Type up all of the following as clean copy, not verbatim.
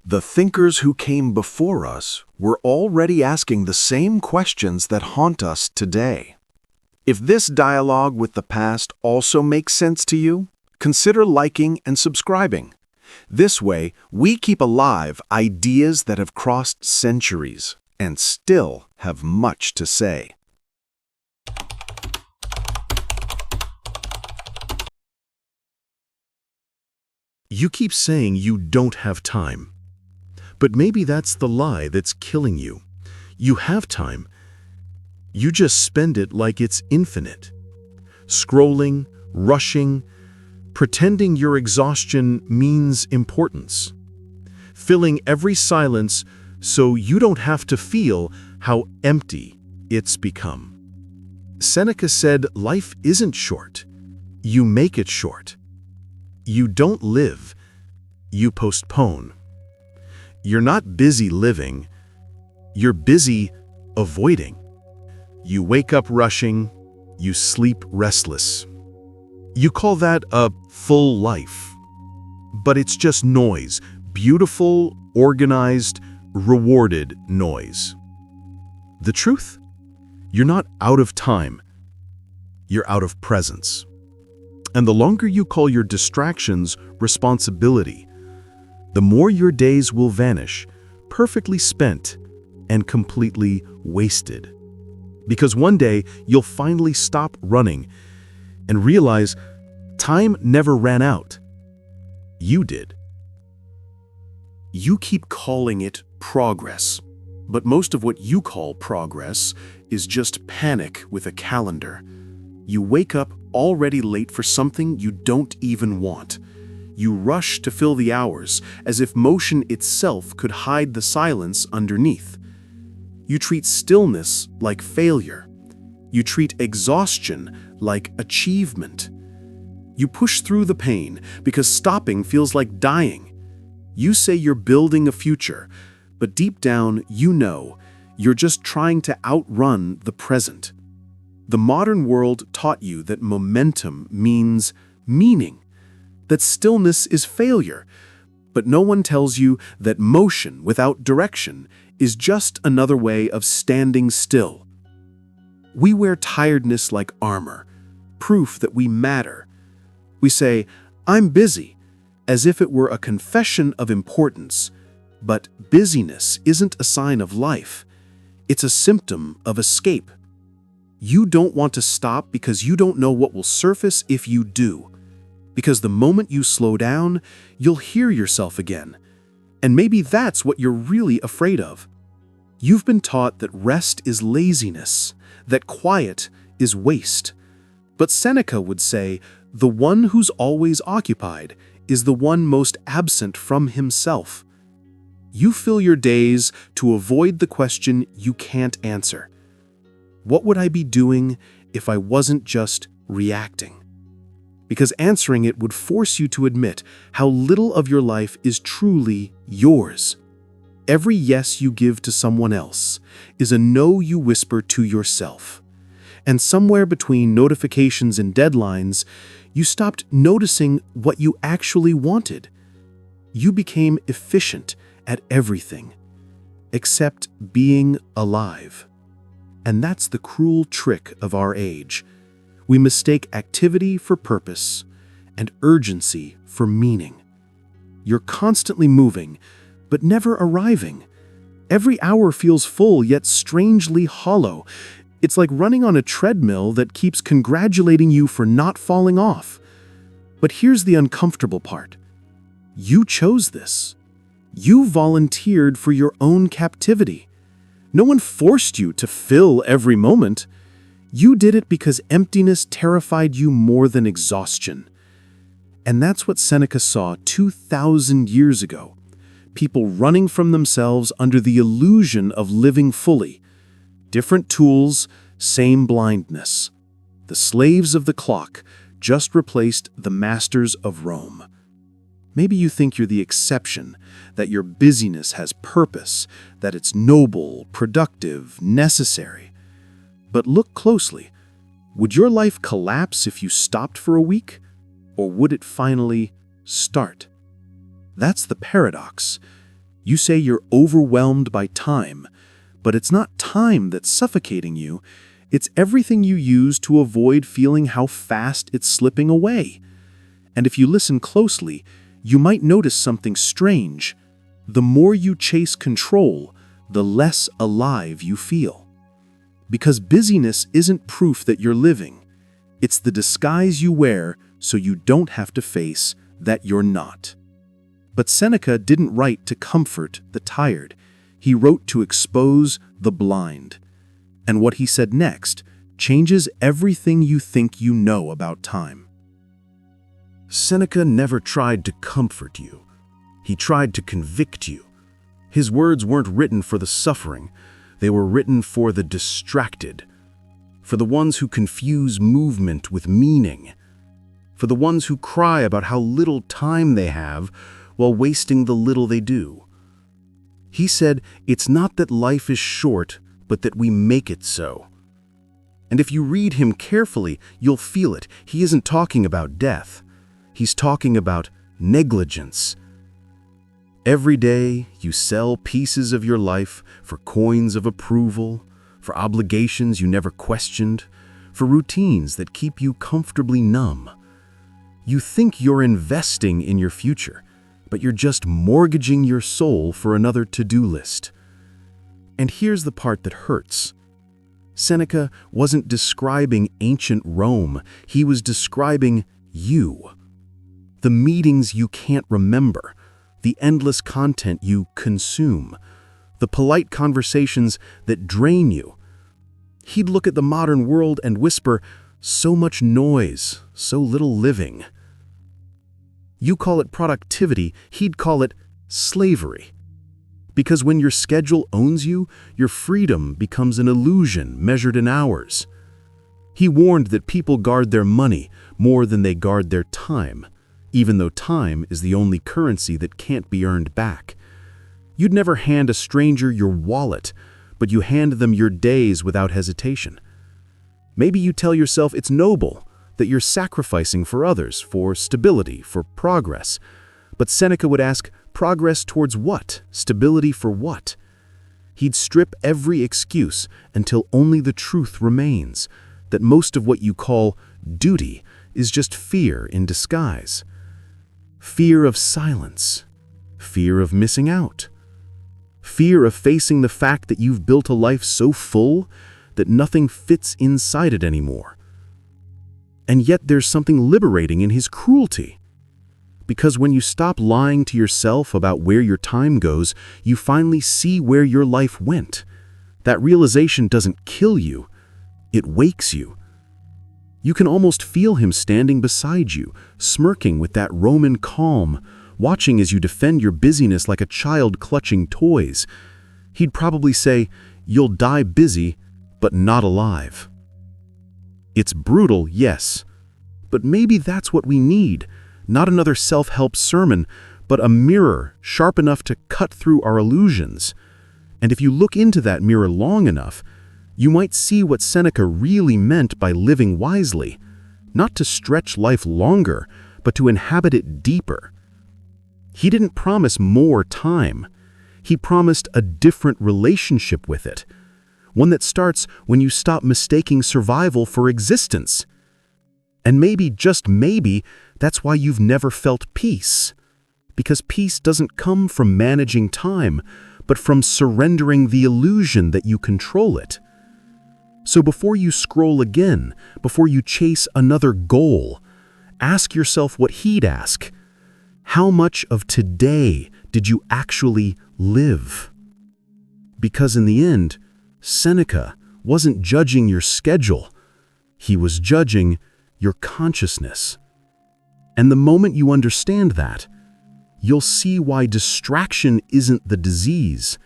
The thinkers who came before us were already asking the same questions that haunt us today. If this dialogue with the past also makes sense to you, consider liking and subscribing. This way, we keep alive ideas that have crossed centuries and still have much to say. You keep saying you don't have time. But maybe that's the lie that's killing you. You have time. You just spend it like it's infinite. Scrolling, rushing, pretending your exhaustion means importance. Filling every silence so you don't have to feel how empty it's become. Seneca said life isn't short. You make it short. You don't live. You postpone. You're not busy living. You're busy avoiding. You wake up rushing. You sleep restless. You call that a full life. But it's just noise. Beautiful, organized, rewarded noise. The truth? You're not out of time. You're out of presence. And the longer you call your distractions responsibility, the more your days will vanish, perfectly spent and completely wasted. Because one day you'll finally stop running and realize time never ran out. You did. You keep calling it progress, but most of what you call progress is just panic with a calendar. You wake up already late for something you don't even want. You rush to fill the hours as if motion itself could hide the silence underneath. You treat stillness like failure. You treat exhaustion like achievement. You push through the pain because stopping feels like dying. You say you're building a future, but deep down you know you're just trying to outrun the present. The modern world taught you that momentum means meaning, that stillness is failure, but no one tells you that motion without direction is just another way of standing still. We wear tiredness like armor, proof that we matter. We say, "I'm busy," as if it were a confession of importance. But busyness isn't a sign of life. It's a symptom of escape. You don't want to stop because you don't know what will surface if you do. Because the moment you slow down, you'll hear yourself again. And maybe that's what you're really afraid of. You've been taught that rest is laziness, that quiet is waste. But Seneca would say, the one who's always occupied is the one most absent from himself. You fill your days to avoid the question you can't answer. What would I be doing if I wasn't just reacting? Because answering it would force you to admit how little of your life is truly yours. Every yes you give to someone else is a no you whisper to yourself. And somewhere between notifications and deadlines, you stopped noticing what you actually wanted. You became efficient at everything, except being alive. And that's the cruel trick of our age. We mistake activity for purpose and urgency for meaning. You're constantly moving, but never arriving. Every hour feels full, yet strangely hollow. It's like running on a treadmill that keeps congratulating you for not falling off. But here's the uncomfortable part. You chose this. You volunteered for your own captivity. No one forced you to fill every moment. You did it because emptiness terrified you more than exhaustion. And that's what Seneca saw 2,000 years ago. People running from themselves under the illusion of living fully. Different tools, same blindness. The slaves of the clock just replaced the masters of Rome. Maybe you think you're the exception, that your busyness has purpose, that it's noble, productive, necessary. But look closely. Would your life collapse if you stopped for a week? Or would it finally start? That's the paradox. You say you're overwhelmed by time, but it's not time that's suffocating you. It's everything you use to avoid feeling how fast it's slipping away. And if you listen closely, you might notice something strange. The more you chase control, the less alive you feel. Because busyness isn't proof that you're living. It's the disguise you wear so you don't have to face that you're not. But Seneca didn't write to comfort the tired. He wrote to expose the blind. And what he said next changes everything you think you know about time. Seneca never tried to comfort you. He tried to convict you. His words weren't written for the suffering. They were written for the distracted, for the ones who confuse movement with meaning, for the ones who cry about how little time they have while wasting the little they do. He said, it's not that life is short, but that we make it so. And if you read him carefully, you'll feel it. He isn't talking about death. He's talking about negligence. Every day, you sell pieces of your life for coins of approval, for obligations you never questioned, for routines that keep you comfortably numb. You think you're investing in your future, but you're just mortgaging your soul for another to-do list. And here's the part that hurts. Seneca wasn't describing ancient Rome. He was describing you. The meetings you can't remember, the endless content you consume, the polite conversations that drain you. He'd look at the modern world and whisper, so much noise, so little living. You call it productivity, he'd call it slavery. Because when your schedule owns you, your freedom becomes an illusion measured in hours. He warned that people guard their money more than they guard their time, even though time is the only currency that can't be earned back. You'd never hand a stranger your wallet, but you hand them your days without hesitation. Maybe you tell yourself it's noble, that you're sacrificing for others, for stability, for progress. But Seneca would ask, progress towards what? Stability for what? He'd strip every excuse until only the truth remains, that most of what you call duty is just fear in disguise. Fear of silence, fear of missing out, fear of facing the fact that you've built a life so full that nothing fits inside it anymore. And yet there's something liberating in his cruelty. Because when you stop lying to yourself about where your time goes, you finally see where your life went. That realization doesn't kill you, it wakes you. You can almost feel him standing beside you, smirking with that Roman calm, watching as you defend your busyness like a child clutching toys. He'd probably say, you'll die busy, but not alive. It's brutal, yes, but maybe that's what we need. Not another self-help sermon, but a mirror sharp enough to cut through our illusions. And if you look into that mirror long enough, you might see what Seneca really meant by living wisely, not to stretch life longer, but to inhabit it deeper. He didn't promise more time. He promised a different relationship with it, one that starts when you stop mistaking survival for existence. And maybe, just maybe, that's why you've never felt peace. Because peace doesn't come from managing time, but from surrendering the illusion that you control it. So before you scroll again, before you chase another goal, ask yourself what he'd ask. How much of today did you actually live? Because in the end, Seneca wasn't judging your schedule. He was judging your consciousness. And the moment you understand that, you'll see why distraction isn't the disease.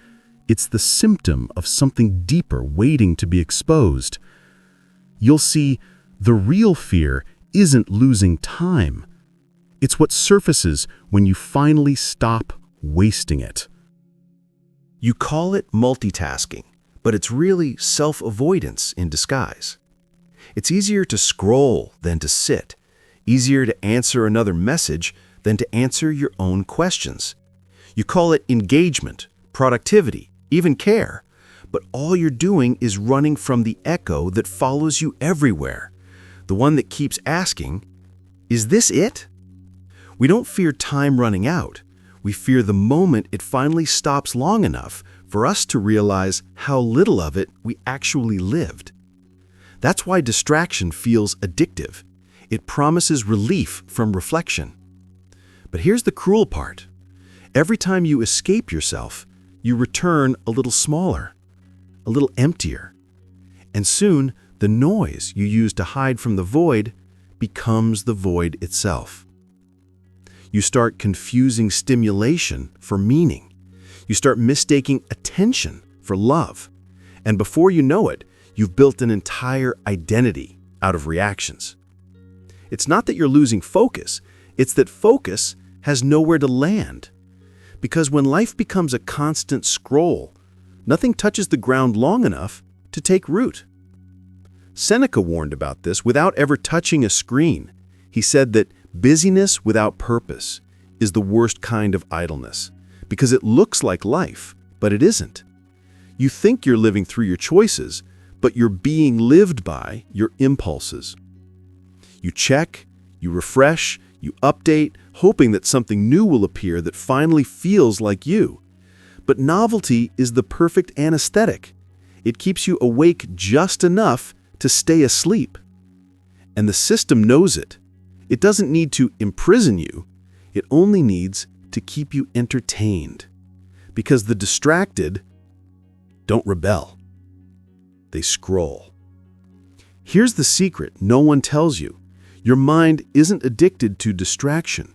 It's the symptom of something deeper waiting to be exposed. You'll see the real fear isn't losing time. It's what surfaces when you finally stop wasting it. You call it multitasking, but it's really self-avoidance in disguise. It's easier to scroll than to sit, easier to answer another message than to answer your own questions. You call it engagement, productivity, even care. But all you're doing is running from the echo that follows you everywhere. The one that keeps asking, is this it? We don't fear time running out. We fear the moment it finally stops long enough for us to realize how little of it we actually lived. That's why distraction feels addictive. It promises relief from reflection. But here's the cruel part. Every time you escape yourself, you return a little smaller, a little emptier. And soon, the noise you use to hide from the void becomes the void itself. You start confusing stimulation for meaning. You start mistaking attention for love. And before you know it, you've built an entire identity out of reactions. It's not that you're losing focus, it's that focus has nowhere to land. Because when life becomes a constant scroll, nothing touches the ground long enough to take root. Seneca warned about this without ever touching a screen. He said that busyness without purpose is the worst kind of idleness, because it looks like life, but it isn't. You think you're living through your choices, but you're being lived by your impulses. You check, you refresh, you update, hoping that something new will appear that finally feels like you. But novelty is the perfect anesthetic. It keeps you awake just enough to stay asleep. And the system knows it. It doesn't need to imprison you. It only needs to keep you entertained. Because the distracted don't rebel. They scroll. Here's the secret no one tells you. Your mind isn't addicted to distraction.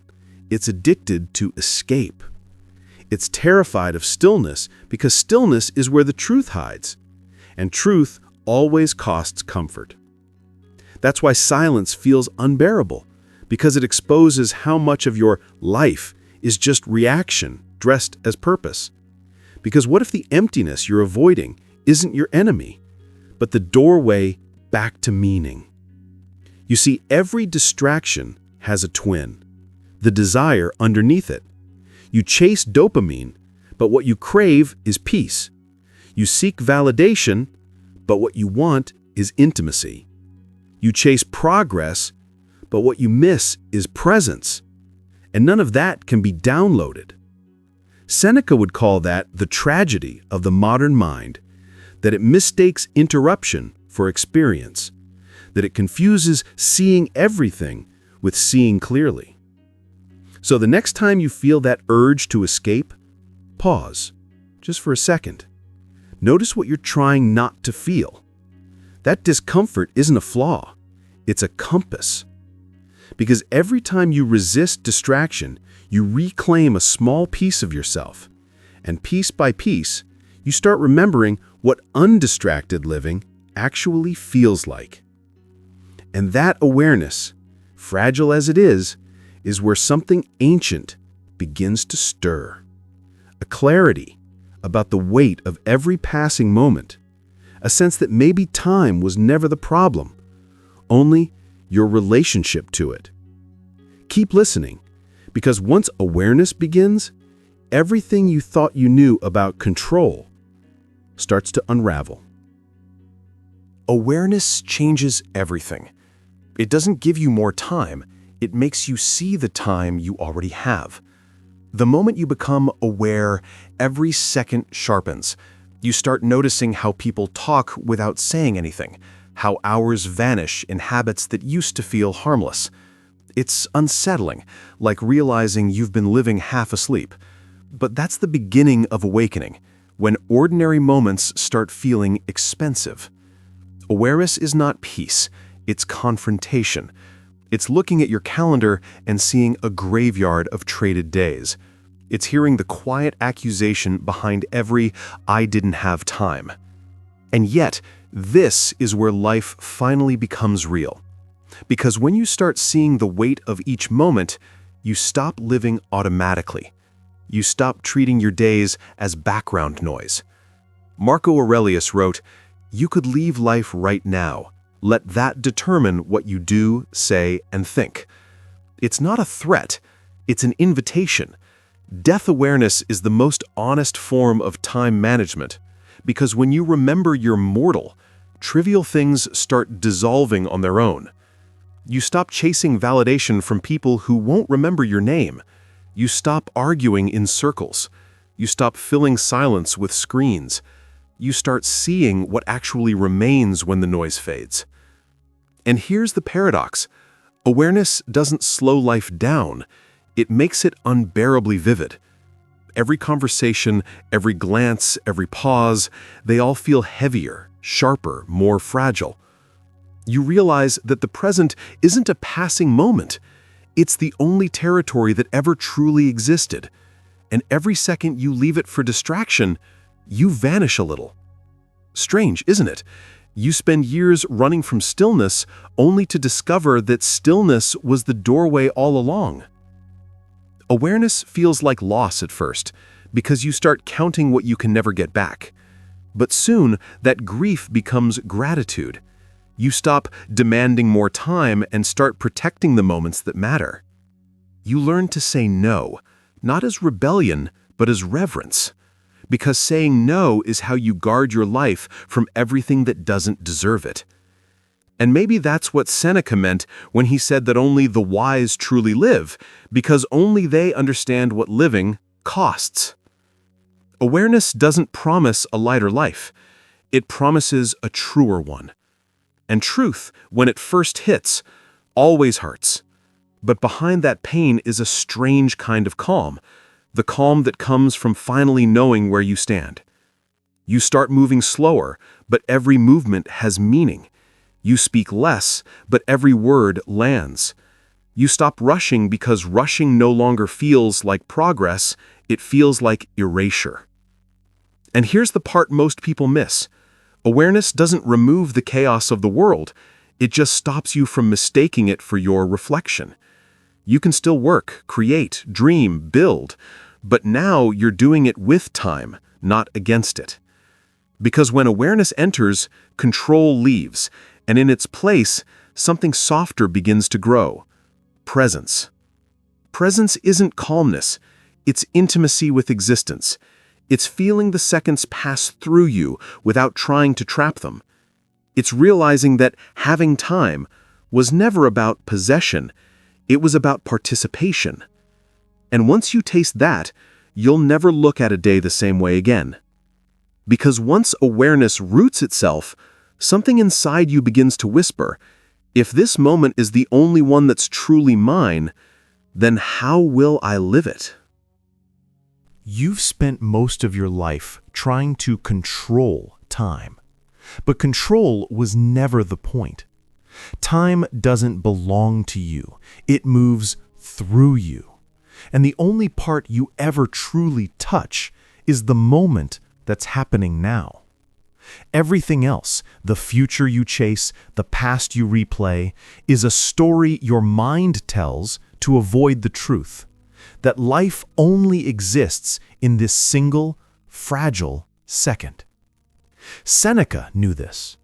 It's addicted to escape. It's terrified of stillness because stillness is where the truth hides. And truth always costs comfort. That's why silence feels unbearable, because it exposes how much of your life is just reaction dressed as purpose. Because what if the emptiness you're avoiding isn't your enemy, but the doorway back to meaning? You see, every distraction has a twin, the desire underneath it. You chase dopamine, but what you crave is peace. You seek validation, but what you want is intimacy. You chase progress, but what you miss is presence. And none of that can be downloaded. Seneca would call that the tragedy of the modern mind, that it mistakes interruption for experience, that it confuses seeing everything with seeing clearly. So the next time you feel that urge to escape, pause, just for a second. Notice what you're trying not to feel. That discomfort isn't a flaw, it's a compass. Because every time you resist distraction, you reclaim a small piece of yourself. And piece by piece, you start remembering what undistracted living actually feels like. And that awareness, fragile as it is where something ancient begins to stir. A clarity about the weight of every passing moment. A sense that maybe time was never the problem, only your relationship to it. Keep listening, because once awareness begins, everything you thought you knew about control starts to unravel. Awareness changes everything. It doesn't give you more time, it makes you see the time you already have. The moment you become aware, every second sharpens. You start noticing how people talk without saying anything, how hours vanish in habits that used to feel harmless. It's unsettling, like realizing you've been living half asleep. But that's the beginning of awakening, when ordinary moments start feeling expensive. Awareness is not peace, it's confrontation. It's looking at your calendar and seeing a graveyard of traded days. It's hearing the quiet accusation behind every "I didn't have time." And yet, this is where life finally becomes real. Because when you start seeing the weight of each moment, you stop living automatically. You stop treating your days as background noise. Marco Aurelius wrote, "You could leave life right now. Let that determine what you do, say, and think." It's not a threat, it's an invitation. Death awareness is the most honest form of time management, because when you remember you're mortal, trivial things start dissolving on their own. You stop chasing validation from people who won't remember your name. You stop arguing in circles. You stop filling silence with screens. You start seeing what actually remains when the noise fades. And here's the paradox. Awareness doesn't slow life down. It makes it unbearably vivid. Every conversation, every glance, every pause, they all feel heavier, sharper, more fragile. You realize that the present isn't a passing moment. It's the only territory that ever truly existed. And every second you leave it for distraction, you vanish a little. Strange, isn't it? You spend years running from stillness only to discover that stillness was the doorway all along. Awareness feels like loss at first, because you start counting what you can never get back. But soon, that grief becomes gratitude. You stop demanding more time and start protecting the moments that matter. You learn to say no, not as rebellion, but as reverence. Because saying no is how you guard your life from everything that doesn't deserve it. And maybe that's what Seneca meant when he said that only the wise truly live, because only they understand what living costs. Awareness doesn't promise a lighter life. It promises a truer one. And truth, when it first hits, always hurts. But behind that pain is a strange kind of calm, the calm that comes from finally knowing where you stand. You start moving slower, but every movement has meaning. You speak less, but every word lands. You stop rushing because rushing no longer feels like progress, it feels like erasure. And here's the part most people miss. Awareness doesn't remove the chaos of the world, it just stops you from mistaking it for your reflection. You can still work, create, dream, build, but now you're doing it with time, not against it. Because when awareness enters, control leaves, and in its place, something softer begins to grow. Presence. Presence isn't calmness, it's intimacy with existence. It's feeling the seconds pass through you without trying to trap them. It's realizing that having time was never about possession, it was about participation. And once you taste that, you'll never look at a day the same way again. Because once awareness roots itself, something inside you begins to whisper, if this moment is the only one that's truly mine, then how will I live it? You've spent most of your life trying to control time. But control was never the point. Time doesn't belong to you. It moves through you. And the only part you ever truly touch is the moment that's happening now. Everything else, the future you chase, the past you replay, is a story your mind tells to avoid the truth, that life only exists in this single, fragile second. Seneca knew this.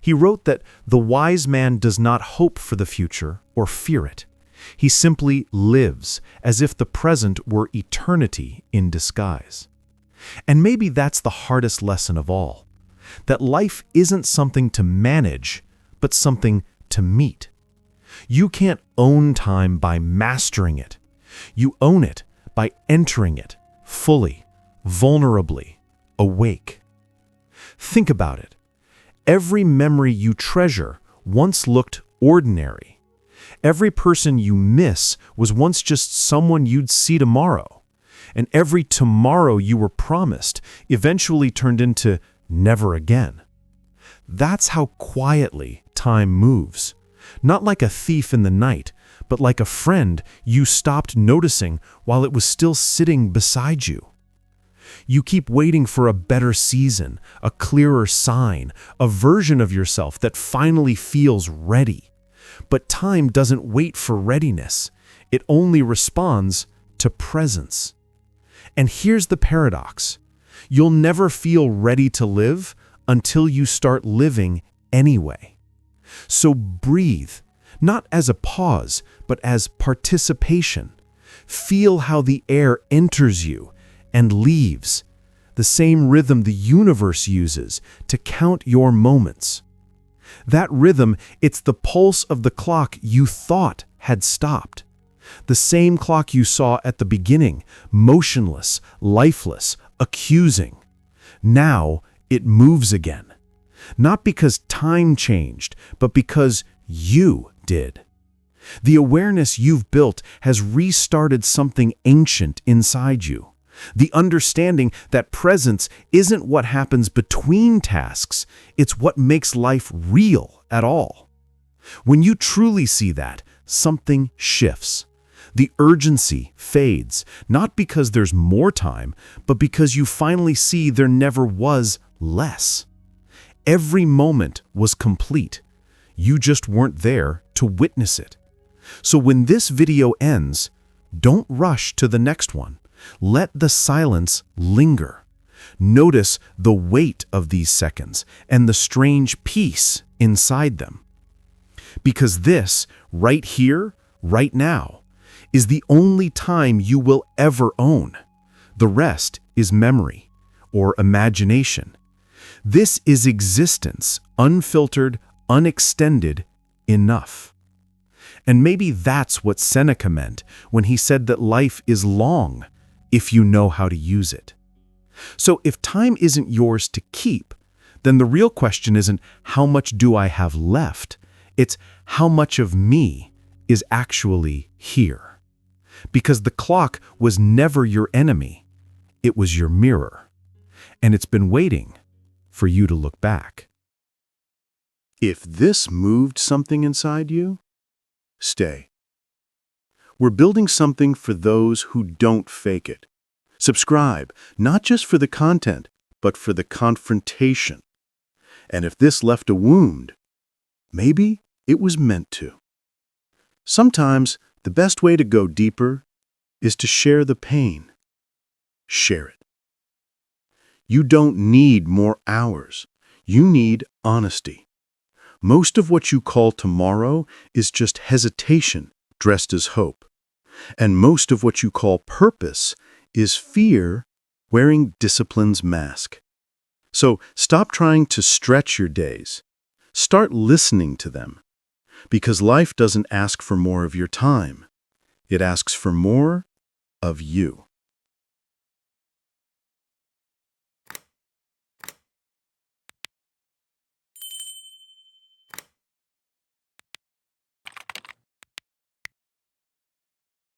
He wrote that the wise man does not hope for the future or fear it. He simply lives as if the present were eternity in disguise. And maybe that's the hardest lesson of all, that life isn't something to manage, but something to meet. You can't own time by mastering it. You own it by entering it fully, vulnerably, awake. Think about it. Every memory you treasure once looked ordinary. Every person you miss was once just someone you'd see tomorrow. And every tomorrow you were promised eventually turned into never again. That's how quietly time moves. Not like a thief in the night, but like a friend you stopped noticing while it was still sitting beside you. You keep waiting for a better season, a clearer sign, a version of yourself that finally feels ready. But time doesn't wait for readiness. It only responds to presence. And here's the paradox. You'll never feel ready to live until you start living anyway. So breathe, not as a pause, but as participation. Feel how the air enters you and leaves, the same rhythm the universe uses to count your moments. That rhythm, it's the pulse of the clock you thought had stopped. The same clock you saw at the beginning, motionless, lifeless, accusing. Now it moves again. Not because time changed, but because you did. The awareness you've built has restarted something ancient inside you. The understanding that presence isn't what happens between tasks, it's what makes life real at all. When you truly see that, something shifts. The urgency fades, not because there's more time, but because you finally see there never was less. Every moment was complete. You just weren't there to witness it. So when this video ends, don't rush to the next one. Let the silence linger. Notice the weight of these seconds and the strange peace inside them. Because this, right here, right now, is the only time you will ever own. The rest is memory or imagination. This is existence, unfiltered, unextended, enough. And maybe that's what Seneca meant when he said that life is long if you know how to use it. So if time isn't yours to keep, then the real question isn't how much do I have left? It's how much of me is actually here. Because the clock was never your enemy. It was your mirror. And it's been waiting for you to look back. If this moved something inside you, stay. We're building something for those who don't fake it. Subscribe, not just for the content, but for the confrontation. And if this left a wound, maybe it was meant to. Sometimes the best way to go deeper is to share the pain. Share it. You don't need more hours. You need honesty. Most of what you call tomorrow is just hesitation dressed as hope. And most of what you call purpose is fear wearing discipline's mask. So stop trying to stretch your days. Start listening to them. Because life doesn't ask for more of your time. It asks for more of you.